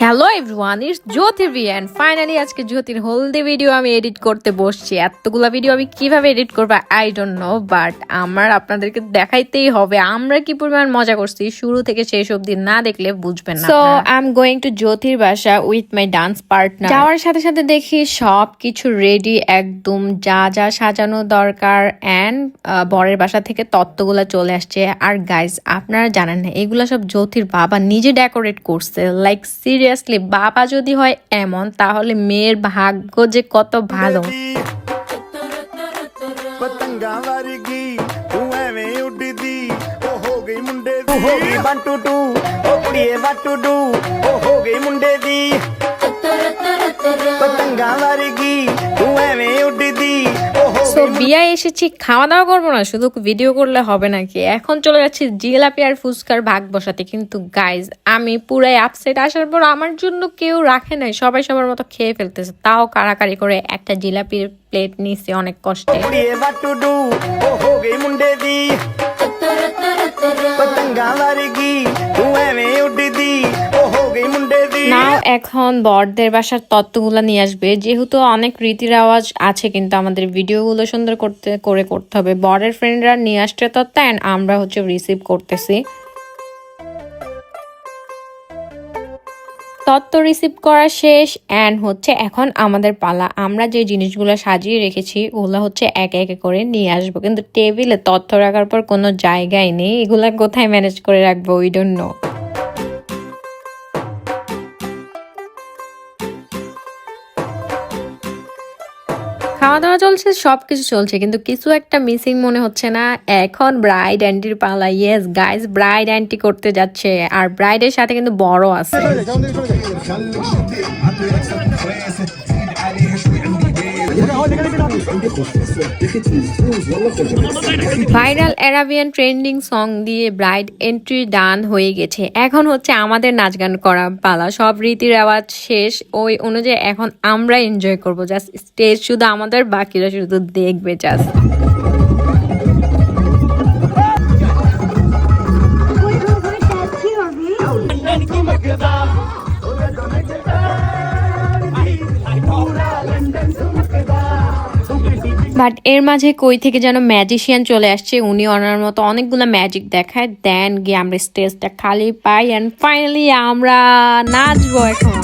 Hello everyone, it's জ্যোতির্বি and finally আজকে জ্যোতির হলদি ভিডিও আমি এডিট করতে বসছি। এতগুলা ভিডিও আমি কিভাবে এডিট করবো আই ডোন্ট নো, বাট আমার আপনাদেরকে দেখাইতেই হবে আমরা কি পরিমাণ মজা করছি। শুরু থেকে শেষ অবধি না দেখলে বুঝবেন না। So I am going to জ্যোতির বাসা উইথ মাই ডান্স পার্টনার। যাওয়ার সাথে সাথে দেখি সব কিছু রেডি, একদম যা যা সাজানো দরকার অ্যান্ড বরের বাসা থেকে তত্ত্বগুলা চলে আসছে। আর গাইজ আপনারা জানেন না, এগুলা সব জ্যোতির বাবা নিজে ডেকোরেট করছে। লাইক সিরিয়াসলি, বাবা যদি হয় এমন তাহলে মেয়ের ভাগ্য যে কত ভালো। ਪਤੰਗਾ ਵਰਗੀ ਤੂੰ ਐਵੇਂ ਉੱਡਦੀ ਉਹ ਹੋ ਗਈ ਮੁੰਡੇ ਦੀ ਹੋ ਗਈ 1 2 2 ਉਹ ਕੁੜੀਏ 1 2 2 ਉਹ ਹੋ ਗਈ ਮੁੰਡੇ ਦੀ ਪਤੰਗਾ ਵਰਗੀ ਤੂੰ ਐਵੇਂ ਉੱਡਦੀ সো বিয়ায় এসেছি, খাওয়া দাওয়া করবো না, শুধু ভিডিও করলে হবে নাকি। এখন চলে যাচ্ছি জিলাপি আর ফুচকার ভাগ বসাতে। কিন্তু গাইজ আমি পুরাই আপসেট। আসার পর আমার জন্য কেউ রাখে নাই, সবাই সবার মতো খেয়ে ফেলতেছে। তাও কারাকারি করে একটা জিলাপির প্লেট নিছি অনেক কষ্টে। ਕੁੜੀਏ 1 2 2 ਉਹ ਹੋ ਗਈ ਮੁੰਡੇ ਦੀ ਪਤੰਗਾ ਵਰਗੀ ਤੂੰ ਐਵੇਂ ਉੱਡਦੀ ਉਹ ਹੋ ਗਈ ਮੁੰਡੇ ਦੀ। নাও এখন বরদের বাসার তত্ত্বগুলো নিয়ে আসবে। যেহেতু অনেক রীতি রেওয়াজ আছে, কিন্তু আমাদের ভিডিওগুলো সুন্দর করতে হবে। বরের ফ্রেন্ডরা নিয়ে আসছে তত্ত্ব অ্যান্ড আমরা হচ্ছে রিসিভ করতেছি। তত্ত্ব রিসিভ করা শেষ অ্যান্ড হচ্ছে এখন আমাদের পালা। আমরা যে জিনিসগুলো সাজিয়ে রেখেছি ওগুলো হচ্ছে একে একে করে নিয়ে আসবো। কিন্তু টেবিলে তথ্য রাখার পর কোনো জায়গায় নেই, এগুলা কোথায় ম্যানেজ করে রাখবো উই ডোন্ট নো। খাওয়া দাওয়া চলছে, সবকিছু চলছে, কিন্তু কিছু একটা মিসিং মনে হচ্ছে না। এখন ব্রাইড অ্যান্টির পালা। ইয়েস গাইজ, ব্রাইড অ্যান্টি করতে যাচ্ছে আর ব্রাইডের সাথে কিন্তু বড় আছে। ভাইরাল অ্যারাবিয়ান ট্রেন্ডিং সং দিয়ে ব্রাইড এন্ট্রি ডান হয়ে গেছে। এখন হচ্ছে আমাদের নাচ গান করা পালা। সব রীতি রেওয়াজ শেষ, ওই অনুযায়ী এখন আমরা এনজয় করবো। জাস্ট স্টেজ শুধু আমাদের, বাকিরা শুধু দেখবে জাস্ট। বাট এর মাঝে কই থেকে যেন ম্যাজিশিয়ান চলে আসছে। উনি ওনার মতো অনেকগুলো ম্যাজিক দেখায়, দেন গিয়ে আমরা স্টেজটা খালি পাই অ্যান্ড ফাইনালি আমরা নাচবো এখন।